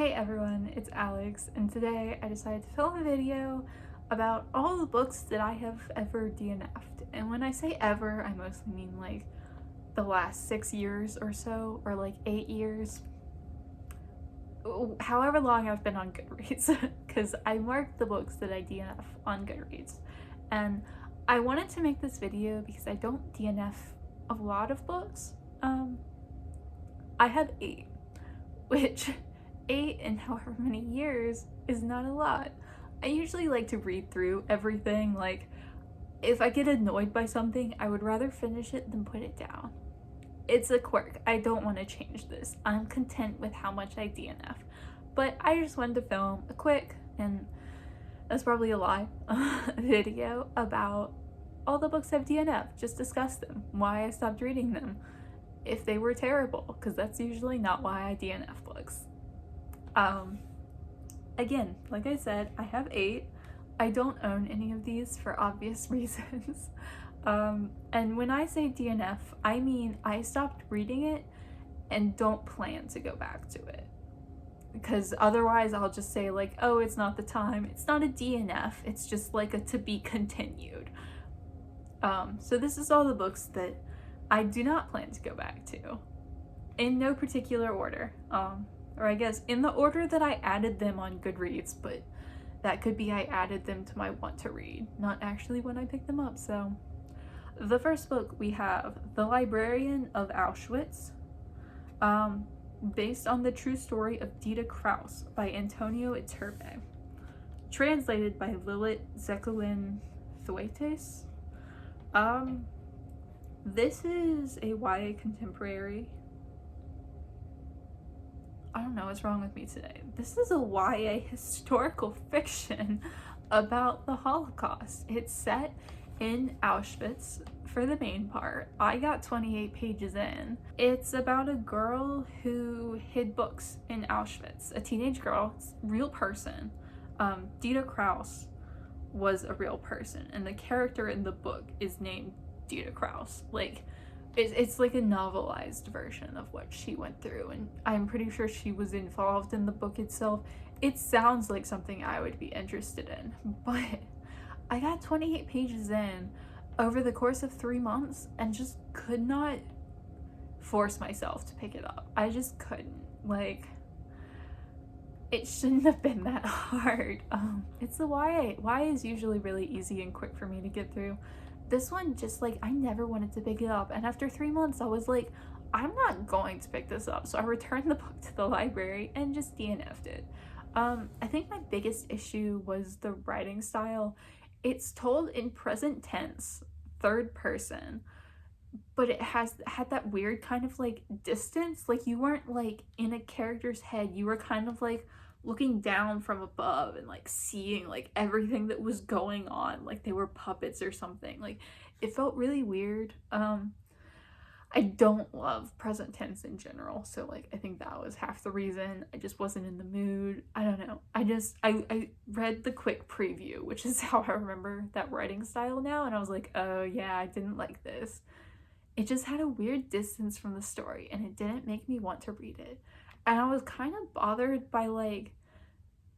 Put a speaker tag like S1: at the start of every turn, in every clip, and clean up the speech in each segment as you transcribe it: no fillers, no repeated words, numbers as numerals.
S1: Hey everyone, it's Alex, and today I decided to film a video about all the books that I have ever DNF'd. And when I say ever, I mostly mean like the last 6 years or so, or like 8 years. However long I've been on Goodreads, because I marked the books that I DNF on Goodreads. And I wanted to make this video because I don't DNF a lot of books. I have 8, which 8 in however many years is not a lot. I usually like to read through everything. Like, if I get annoyed by something, I would rather finish it than put it down. It's a quirk. I don't want to change this. I'm content with how much I DNF. But I just wanted to film a quick, and that's probably a lie, video about all the books I've DNF'd. Just discuss them, why I stopped reading them, if they were terrible, because that's usually not why I DNF books. Again, like I said, I have 8. I don't own any of these for obvious reasons. And when I say DNF, I mean I stopped reading it and don't plan to go back to it. Because otherwise I'll just say like, oh, it's not the time. It's not a DNF, it's just like a to be continued. So this is all the books that I do not plan to go back to, in no particular order. Or I guess in the order that I added them on Goodreads, but that could be I added them to my want to read, not actually when I picked them up. So the first book we have The Librarian of Auschwitz, based on the true story of Dita Kraus by Antonio Iturbe, translated by Lilith Zekulin Thwaites. This is a YA contemporary. I don't know what's wrong with me today. This is a YA historical fiction about the Holocaust. It's set in Auschwitz for the main part. I got 28 pages in. It's about a girl who hid books in Auschwitz. A teenage girl, real person. Dita Kraus was a real person, and the character in the book is named Dita Kraus. Like, it's like a novelized version of what she went through, and I'm pretty sure she was involved in the book itself. It sounds like something I would be interested in, but I got 28 pages in over the course of 3 months and just could not force myself to pick it up. I just couldn't. Like, it shouldn't have been that hard. It's the YA. YA is usually really easy and quick for me to get through. This one, just like, I never wanted to pick it up, and after 3 months I was like, I'm not going to pick this up, so I returned the book to the library and just DNF'd it. I think my biggest issue was the writing style. It's told in present tense, third person, but it had that weird kind of like distance. Like, you weren't like in a character's head, you were kind of like looking down from above and like seeing like everything that was going on, like they were puppets or something. Like, it felt really weird. I don't love present tense in general, so like I think that was half the reason. I just wasn't in the mood. I don't know. I read the quick preview, which is how I remember that writing style now, and I was like, oh yeah, I didn't like this. It just had a weird distance from the story, and it didn't make me want to read it. And I was kind of bothered by like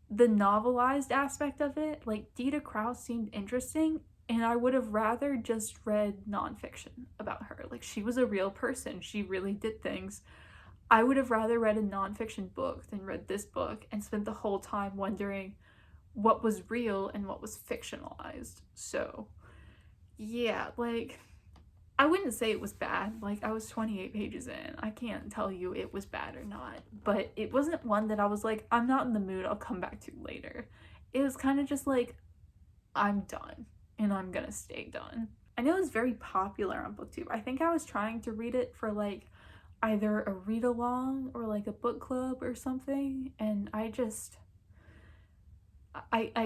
S1: the novelized aspect of it. Like, Dita Kraus seemed interesting, and I would have rather just read nonfiction about her. Like, she was a real person. She really did things. I would have rather read a nonfiction book than read this book and spent the whole time wondering what was real and what was fictionalized. So yeah, like, I wouldn't say it was bad. Like, I was 28 pages in. I can't tell you it was bad or not, but it wasn't one that I was like, I'm not in the mood, I'll come back to later. It was kind of just like, I'm done, and I'm gonna stay done. I know it was very popular on BookTube. I think I was trying to read it for like either a read along or like a book club or something, and I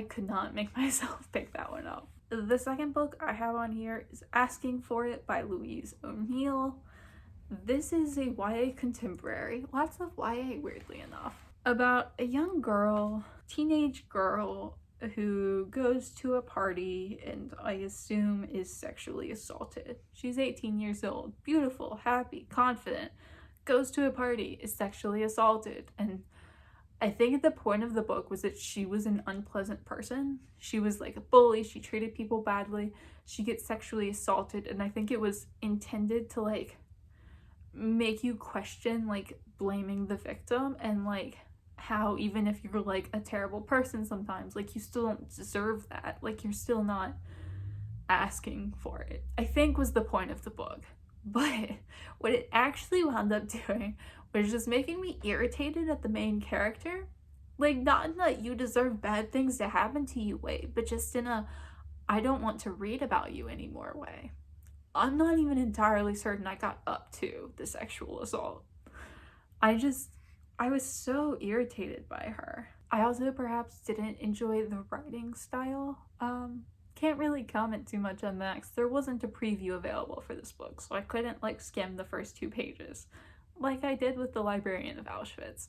S1: could not make myself pick that one up. The second book I have on here is Asking for It by Louise O'Neill. This is a YA contemporary, lots of YA weirdly enough, about a young girl, teenage girl, who goes to a party and I assume is sexually assaulted. She's 18 years old, beautiful, happy, confident, goes to a party, is sexually assaulted, and I think the point of the book was that she was an unpleasant person. She was like a bully, she treated people badly, she gets sexually assaulted, and I think it was intended to like make you question like blaming the victim, and like how even if you're like a terrible person sometimes, like you still don't deserve that, like you're still not asking for it, I think was the point of the book. But what it actually wound up doing was just making me irritated at the main character. Like, not in that you deserve bad things to happen to you way, but just in a I don't want to read about you anymore way. I'm not even entirely certain I got up to the sexual assault. I was so irritated by her. I also perhaps didn't enjoy the writing style. Can't really comment too much on that because there wasn't a preview available for this book, so I couldn't like skim the first 2 pages like I did with the Librarian of Auschwitz.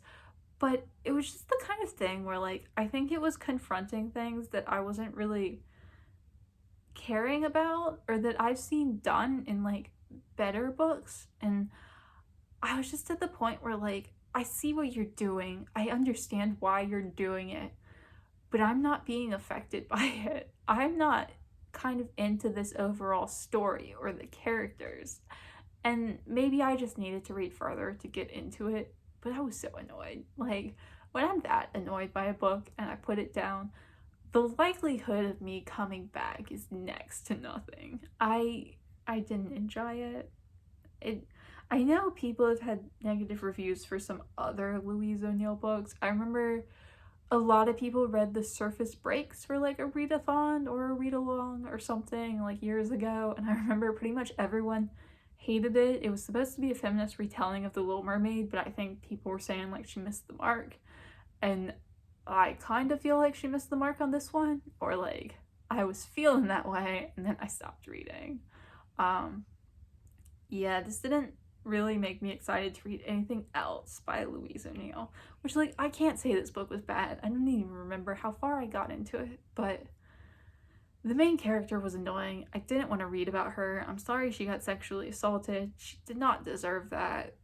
S1: But it was just the kind of thing where like I think it was confronting things that I wasn't really caring about or that I've seen done in like better books, and I was just at the point where like I see what you're doing, I understand why you're doing it, but I'm not being affected by it. I'm not kind of into this overall story or the characters. And maybe I just needed to read further to get into it, but I was so annoyed. Like, when I'm that annoyed by a book and I put it down, the likelihood of me coming back is next to nothing. I didn't enjoy it. I know people have had negative reviews for some other Louise O'Neill books. I remember a lot of people read The Surface Breaks for like a readathon or a read-along or something like years ago, and I remember pretty much everyone hated it. It was supposed to be a feminist retelling of The Little Mermaid, but I think people were saying like she missed the mark, and I kind of feel like she missed the mark on this one, or like I was feeling that way, and then I stopped reading. Yeah, this didn't really make me excited to read anything else by Louise O'Neill, which like I can't say this book was bad. I don't even remember how far I got into it, but the main character was annoying. I didn't want to read about her. I'm sorry she got sexually assaulted. She did not deserve that,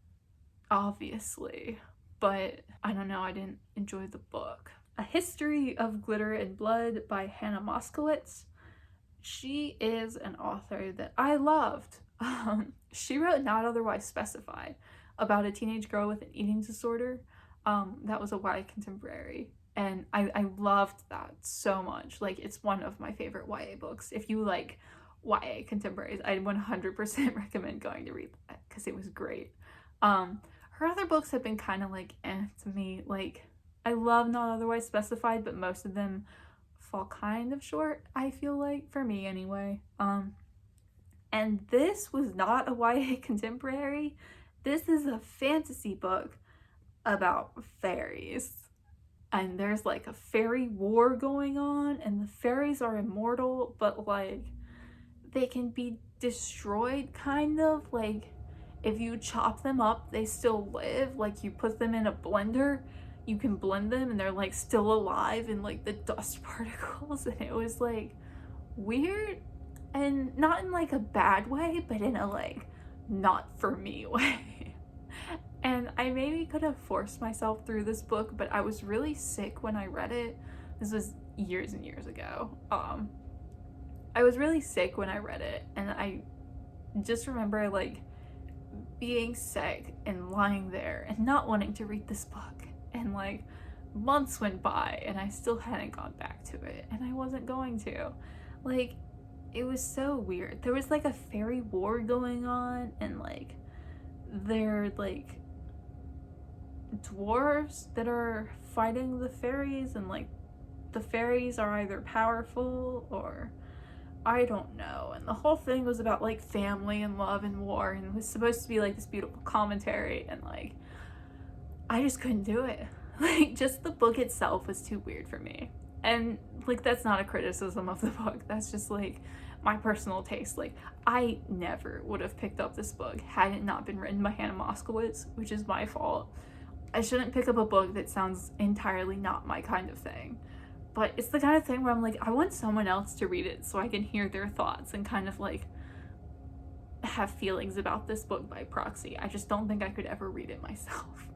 S1: obviously, but I don't know, I didn't enjoy the book. A History of Glitter and Blood by Hannah Moskowitz. She is an author that I loved. She wrote Not Otherwise Specified about a teenage girl with an eating disorder. That was a YA contemporary, and I loved that so much. Like, it's one of my favorite YA books. If you like YA contemporaries, I 100% recommend going to read that because it was great. Her other books have been kind of like to me. Like, I love Not Otherwise Specified, but most of them fall kind of short, I feel like, for me anyway. And this was not a YA contemporary. This is a fantasy book about fairies. And there's like a fairy war going on, and the fairies are immortal, but like they can be destroyed kind of. Like, if you chop them up, they still live. Like, you put them in a blender, you can blend them and they're like still alive in like the dust particles. And it was like weird, and not in like a bad way, but in a like not for me way. And I maybe could have forced myself through this book, but I was really sick when I read it. This was years and years ago. I was really sick when I read it, and I just remember like being sick and lying there and not wanting to read this book, and like months went by and I still hadn't gone back to it, and I wasn't going to. Like, it was so weird. There was like a fairy war going on, and like they're like dwarves that are fighting the fairies, and like the fairies are either powerful or I don't know. And the whole thing was about like family and love and war, and it was supposed to be like this beautiful commentary, and like I just couldn't do it. Like, just the book itself was too weird for me. And like, that's not a criticism of the book, that's just like my personal taste. Like, I never would have picked up this book had it not been written by Hannah Moskowitz, which is my fault. I shouldn't pick up a book that sounds entirely not my kind of thing. But it's the kind of thing where I'm like, I want someone else to read it so I can hear their thoughts and kind of like have feelings about this book by proxy. I just don't think I could ever read it myself.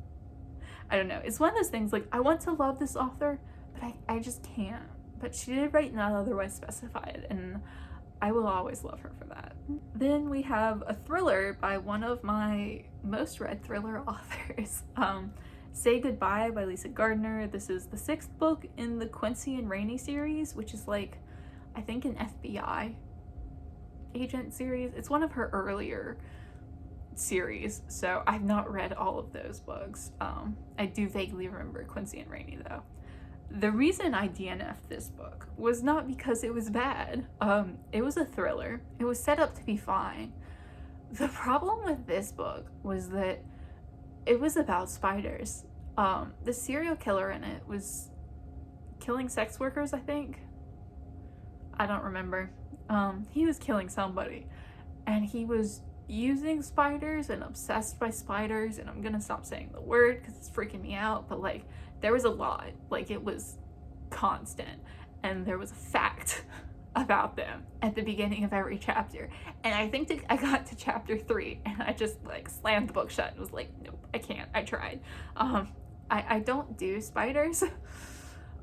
S1: I don't know. It's one of those things, like, I want to love this author, but I just can't. But she did write Not Otherwise Specified, and I will always love her for that. Then we have a thriller by one of my most read thriller authors, Say Goodbye by Lisa Gardner. This is the 6th book in the Quincy and Rainey series, which is like, I think, an FBI agent series. It's one of her earlier series, so I've not read all of those books. I do vaguely remember Quincy and Rainey though. The reason I DNF'd this book was not because it was bad. It was a thriller. It was set up to be fine. The problem with this book was that it was about spiders. The serial killer in it was killing sex workers, I think. I don't remember. He was killing somebody, and he was using spiders and obsessed by spiders, and I'm gonna stop saying the word because it's freaking me out, but like, there was a lot. Like, it was constant, and there was a fact about them at the beginning of every chapter, and I think I got to chapter 3 and I just like slammed the book shut and was like, nope, I can't. I tried. I don't do spiders.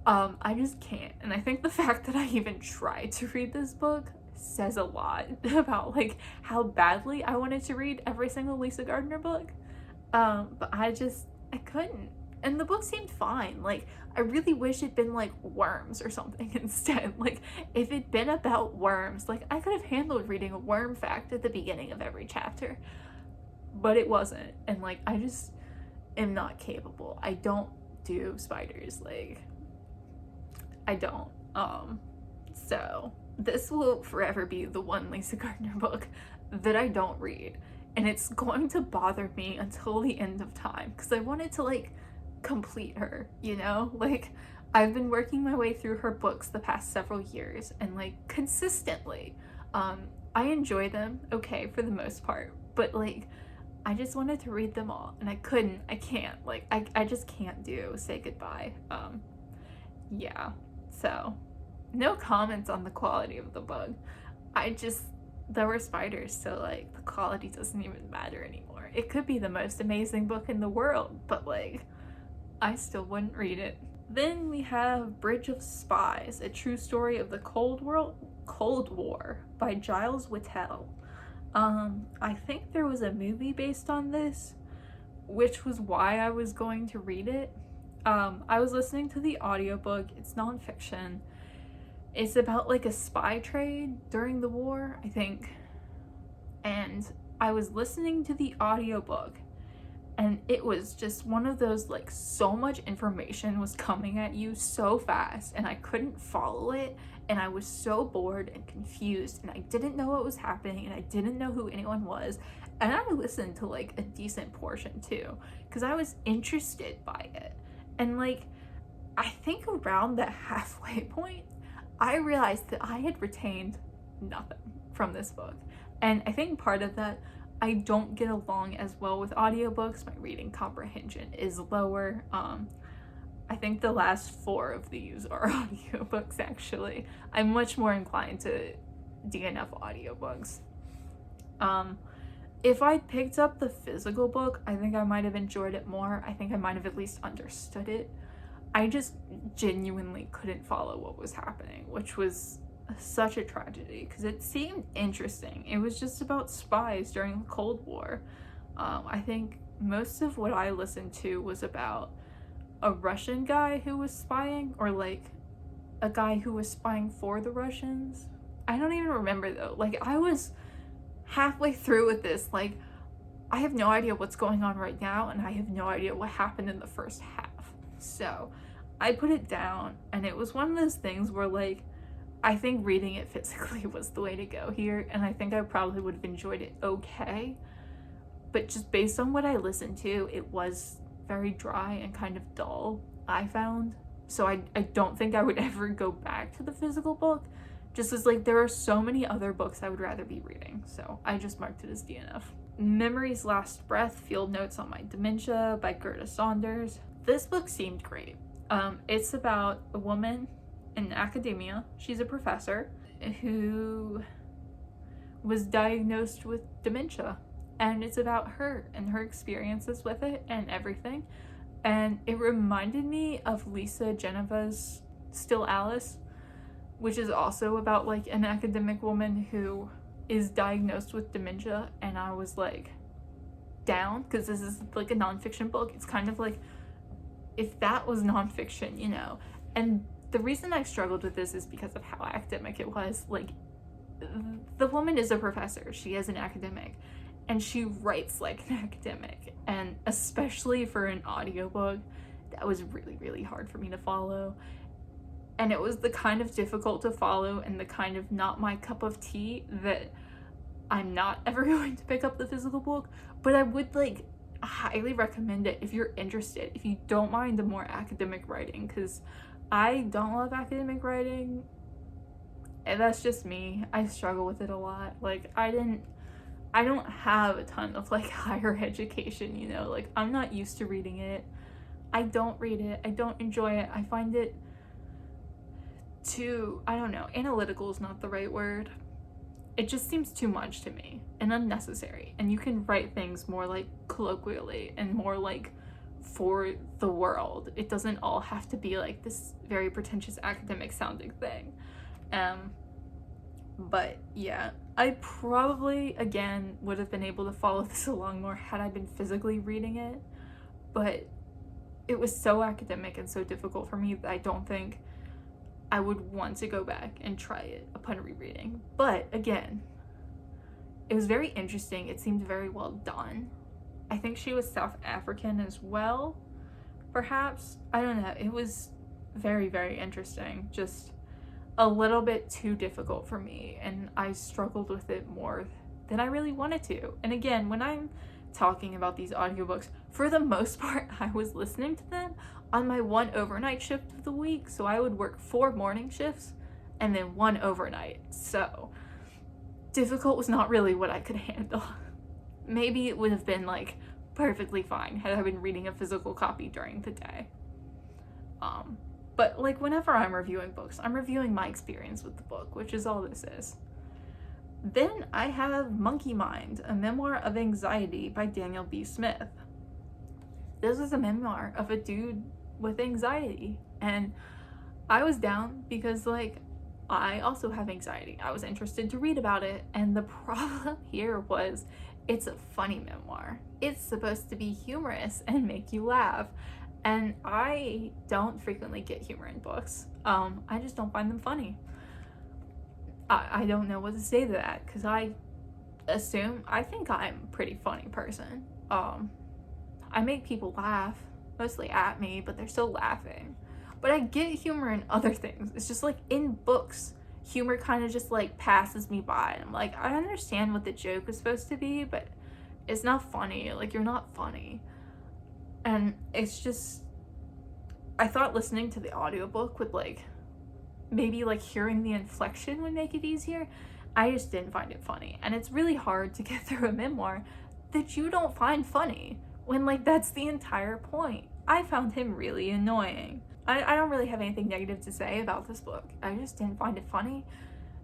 S1: I just can't, and I think the fact that I even tried to read this book says a lot about like how badly I wanted to read every single Lisa Gardner book, but I couldn't. And the book seemed fine. Like, I really wish it'd been like worms or something instead. Like, if it'd been about worms, like, I could have handled reading a worm fact at the beginning of every chapter, but it wasn't. And like, I just am not capable. I don't do spiders. Like, I don't. So this will forever be the one Lisa Gardner book that I don't read, and it's going to bother me until the end of time because I wanted to like complete her, you know? Like, I've been working my way through her books the past several years, and like consistently I enjoy them okay for the most part, but like I just wanted to read them all, and I can't, like, I just can't do Say Goodbye. Yeah, so no comments on the quality of the book. There were spiders, so like the quality doesn't even matter anymore. It could be the most amazing book in the world, but like, I still wouldn't read it. Then we have Bridge of Spies, a true story of the Cold War by Giles Whittel. I think there was a movie based on this, which was why I was going to read it. I was listening to the audiobook. It's nonfiction. It's about like a spy trade during the war, I think. And I was listening to the audiobook, and it was just one of those, like, so much information was coming at you so fast, and I couldn't follow it, and I was so bored and confused, and I didn't know what was happening, and I didn't know who anyone was. And I listened to like a decent portion too, because I was interested by it. And like, I think around the halfway point, I realized that I had retained nothing from this book. And I think part of that, I don't get along as well with audiobooks. My reading comprehension is lower. I think the last 4 of these are audiobooks, actually. I'm much more inclined to DNF audiobooks. If I picked up the physical book, I think I might have enjoyed it more. I think I might have at least understood it. I just genuinely couldn't follow what was happening, which was such a tragedy because it seemed interesting. It was just about spies during the Cold War. I think most of what I listened to was about a Russian guy who was spying, or like a guy who was spying for the Russians. I don't even remember though. Like, I was halfway through with this, like, I have no idea what's going on right now, and I have no idea what happened in the first half. So I put it down, and it was one of those things where, like, I think reading it physically was the way to go here, and I think I probably would have enjoyed it okay, but just based on what I listened to, it was very dry and kind of dull, I found. So I don't think I would ever go back to the physical book, just as, like, there are so many other books I would rather be reading, so I just marked it as DNF. Memory's Last Breath, Field Notes on My Dementia by Gerda Saunders. This book seemed great. It's about a woman in academia. She's a professor who was diagnosed with dementia, and it's about her and her experiences with it and everything. and it reminded me of Lisa Genova's Still Alice, which is also about like an academic woman who is diagnosed with dementia. And I was like down, because this is like a nonfiction book. It's kind of like if that was nonfiction, you know. And the reason I struggled with this is because of how academic it was. Like, the woman is a professor, she is an academic, and she writes like an academic, and especially for an audiobook, that was really, really hard for me to follow. And it was the kind of difficult to follow and the kind of not my cup of tea that I'm not ever going to pick up the physical book. But I would like highly recommend it if you're interested, if you don't mind the more academic writing, because I don't love academic writing, and that's just me. I struggle with it a lot. Like, I don't have a ton of like higher education, you know, like I'm not used to reading it. I don't read it, I don't enjoy it. I find it too, I don't know, analytical is not the right word. It just seems too much to me and unnecessary. And you can write things more like colloquially and more like for the world. It doesn't all have to be like this very pretentious academic sounding thing. But yeah, I probably again would have been able to follow this along more had I been physically reading it, but it was so academic and so difficult for me that I don't think I would want to go back and try it upon rereading. But again, it was very interesting. It seemed very well done. I think she was South African as well, perhaps. I don't know. It was very, very interesting. Just a little bit too difficult for me, and I struggled with it more than I really wanted to. And again, when I'm talking about these audiobooks, for the most part, I was listening to them on my one overnight shift of the week. So I would work 4 morning shifts and then 1 overnight. So difficult was not really what I could handle. Maybe it would have been like perfectly fine had I been reading a physical copy during the day. But like whenever I'm reviewing books, I'm reviewing my experience with the book, which is all this is. Then I have Monkey Mind, a memoir of anxiety by Daniel B. Smith. This is a memoir of a dude with anxiety, and I was down because like I also have anxiety. I was interested to read about it, and the problem here was it's a funny memoir. It's supposed to be humorous and make you laugh, and I don't frequently get humor in books. I just don't find them funny. I don't know what to say to that, because I think I'm a pretty funny person. I make people laugh, mostly at me, but they're still laughing. But I get humor in other things. It's just like in books, humor kind of just like passes me by. I'm like, I understand what the joke is supposed to be, but it's not funny. Like, you're not funny. And it's just, I thought listening to the audiobook would like, maybe like hearing the inflection would make it easier. I just didn't find it funny. And it's really hard to get through a memoir that you don't find funny, when like that's the entire point. I found him really annoying. I don't really have anything negative to say about this book. I just didn't find it funny.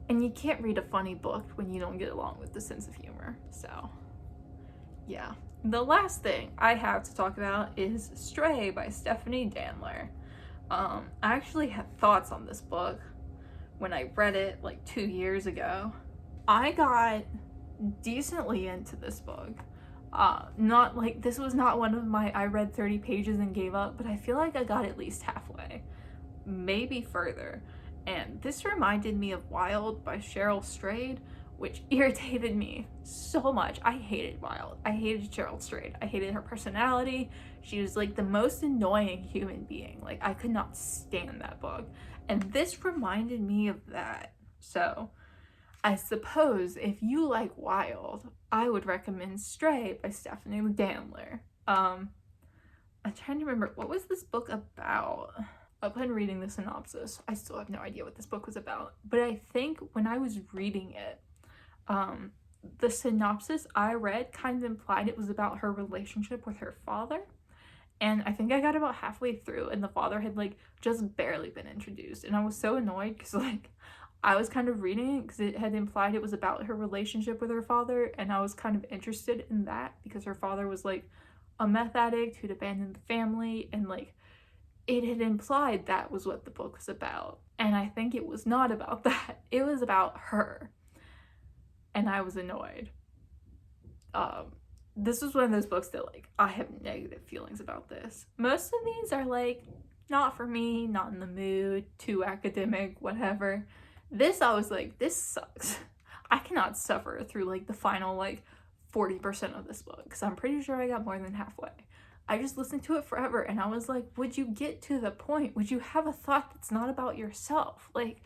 S1: And you can't read a funny book when you don't get along with the sense of humor. So yeah. The last thing I have to talk about is Stray by Stephanie Danler. I actually had thoughts on this book when I read it like 2 years ago. I got decently into this book. Not like, this was not one of my I read 30 pages and gave up, but I feel like I got at least halfway, maybe further. And this reminded me of Wild by Cheryl Strayed, which irritated me so much. I hated Wild. I hated Cheryl Strayed. I hated her personality. She was like the most annoying human being. Like, I could not stand that book. And this reminded me of that. So I suppose if you like Wild, I would recommend Stray by Stephanie Danler. I'm trying to remember, what was this book about? Upon reading the synopsis, I still have no idea what this book was about. But I think when I was reading it, the synopsis I read kind of implied it was about her relationship with her father. And I think I got about halfway through and the father had like just barely been introduced. And I was so annoyed because like I was kind of reading it because it had implied it was about her relationship with her father, and I was kind of interested in that because her father was like a meth addict who'd abandoned the family, and like it had implied that was what the book was about. And I think it was not about that. It was about her. And I was annoyed. This was one of those books that like I have negative feelings about this. Most of these are like not for me, not in the mood, too academic, whatever. This I was like, this sucks. I cannot suffer through like the final like 40% of this book, because I'm pretty sure I got more than halfway. I just listened to it forever and I was like, would you get to the point? Would you have a thought that's not about yourself? Like,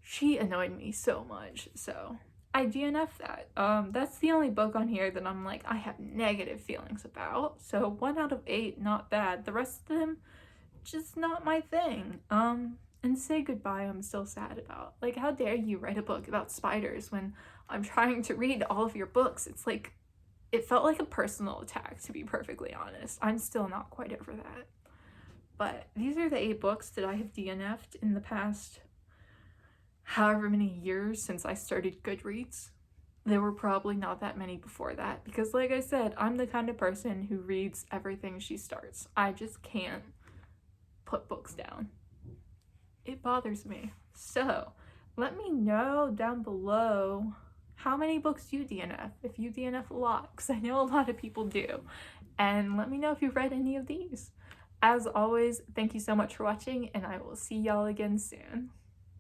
S1: she annoyed me so much. So I DNF'd that. That's the only book on here that I'm like, I have negative feelings about. So 1 out of 8, not bad. The rest of them, just not my thing. And Say Goodbye, I'm still sad about. Like, how dare you write a book about spiders when I'm trying to read all of your books? It's like, it felt like a personal attack, to be perfectly honest. I'm still not quite over that. But these are the 8 books that I have DNF'd in the past however many years since I started Goodreads. There were probably not that many before that, because like I said, I'm the kind of person who reads everything she starts. I just can't put books down. It bothers me. So let me know down below how many books you DNF, if you DNF a lot, because I know a lot of people do. And let me know if you've read any of these. As always, thank you so much for watching, and I will see y'all again soon.